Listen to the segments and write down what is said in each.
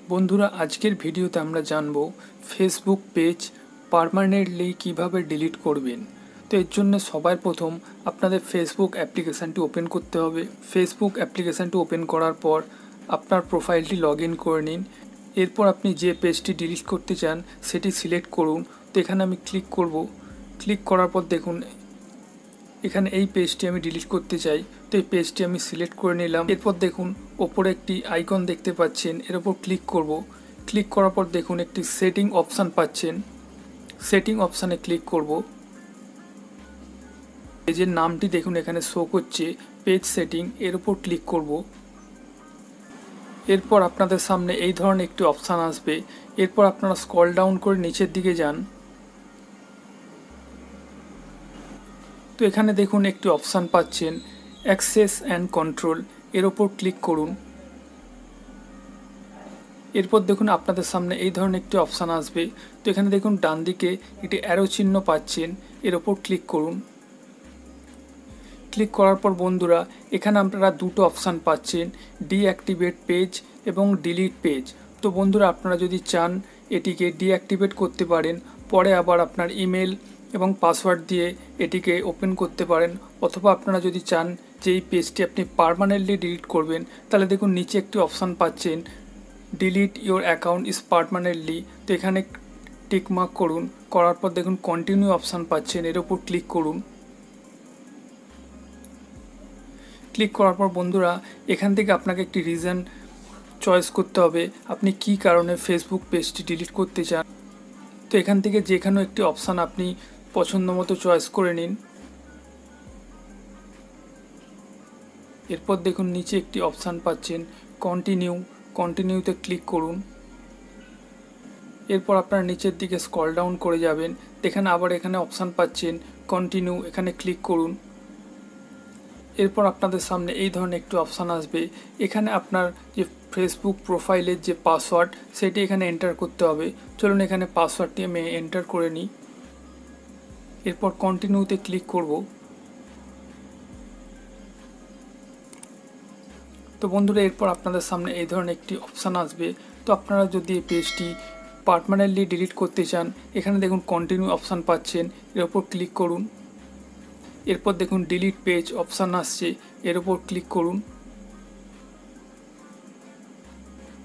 বন্ধুরা আজকের ভিডিওতে আমরা জানব ফেসবুক পেজ পার্মানেন্টলি কিভাবে ডিলিট করবেন। তো এর জন্য সবার প্রথম আপনাদের ফেসবুক অ্যাপ্লিকেশানটি ওপেন করতে হবে। ফেসবুক অ্যাপ্লিকেশানটি ওপেন করার পর আপনার প্রোফাইলটি লগ ইন করে নিন। এরপর আপনি যে পেজটি ডিলিট করতে চান সেটি সিলেক্ট করুন। তো এখানে আমি ক্লিক করব। ক্লিক করার পর দেখুন এখানে এই পেজটি আমি ডিলিট করতে চাই। তো এই পেজটি আমি সিলেক্ট করে নিলাম। এরপর দেখুন ওপরে একটি আইকন দেখতে পাচ্ছেন, এর উপর ক্লিক করব। ক্লিক করার পর দেখুন একটি সেটিং অপশান পাচ্ছেন, সেটিং অপশানে ক্লিক করব। পেজের নামটি দেখুন এখানে শো করছে পেজ সেটিং, এর উপর ক্লিক করব। এরপর আপনাদের সামনে এই ধরনের একটি অপশান আসবে। এরপর আপনারা স্ক্রল ডাউন করে নিচের দিকে যান। তো এখানে দেখুন একটি অপশান পাচ্ছেন অ্যাক্সেস অ্যান্ড কন্ট্রোল, এর ওপর ক্লিক করুন। এরপর দেখুন আপনাদের সামনে এই ধরনের একটি অপশান আসবে। তো এখানে দেখুন ডান দিকে একটি অ্যারো চিহ্ন পাচ্ছেন, এর ওপর ক্লিক করুন। ক্লিক করার পর বন্ধুরা এখানে আপনারা দুটো অপশান পাচ্ছেন, ডিঅ্যাক্টিভেট পেজ এবং ডিলিট পেজ। তো বন্ধুরা আপনারা যদি চান এটিকে ডিঅ্যাক্টিভেট করতে পারেন, পরে আবার আপনার ইমেল এবং পাসওয়ার্ড দিয়ে এটিকে ওপেন করতে পারেন। অথবা আপনারা যদি চান যে এই পেজটি আপনি পার্মানেন্টলি ডিলিট করবেন, তাহলে দেখুন নিচে একটি অপশান পাচ্ছেন delete your account is permanently. তো এখানে টিকমার্ক করুন। করার পর দেখুন কন্টিনিউ অপশান পাচ্ছেন, এর ওপর ক্লিক করুন। ক্লিক করার পর বন্ধুরা এখান থেকে আপনাকে একটি রিজন চয়েস করতে হবে আপনি কী কারণে ফেসবুক পেজটি ডিলিট করতে চান। তো এখান থেকে যে কোনো একটি অপশান আপনি পছন্দ মতো চয়েস করে নিন। এরপর দেখুন নিচে একটি অপশান পাচ্ছেন কন্টিনিউ, কন্টিনিউতে ক্লিক করুন। এরপর আপনার নিচের দিকে স্ক্রল ডাউন করে যাবেন, এখানে আবার এখানে অপশান পাচ্ছেন কন্টিনিউ, এখানে ক্লিক করুন। এরপর আপনাদের সামনে এই ধরনের একটি অপশান আসবে। এখানে আপনার যে ফেসবুক প্রোফাইলের যে পাসওয়ার্ড সেটি এখানে এন্টার করতে হবে। চলুন এখানে পাসওয়ার্ডটি আমি এন্টার করে নিই। এরপর কন্টিনিউতে ক্লিক করব। তো বন্ধুরা এরপর আপনাদের সামনে এই ধরনের একটি অপশান আসবে। তো আপনারা যদি এই পেজটি পার্মানেন্টলি ডিলিট করতে চান, এখানে দেখুন কন্টিনিউ অপশান পাচ্ছেন, এর ওপর ক্লিক করুন। এরপর দেখুন ডিলিট পেজ অপশান আসছে, এর ওপর ক্লিক করুন।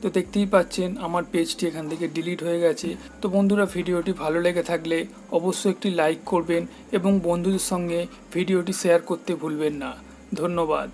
তো দেখতেই পাচ্ছেন আমার পেজটি এখান থেকে ডিলিট হয়ে গেছে। তো বন্ধুরা ভিডিওটি ভালো লেগে থাকলে অবশ্যই একটি লাইক করবেন এবং বন্ধুদের সঙ্গে ভিডিওটি শেয়ার করতে ভুলবেন না। ধন্যবাদ।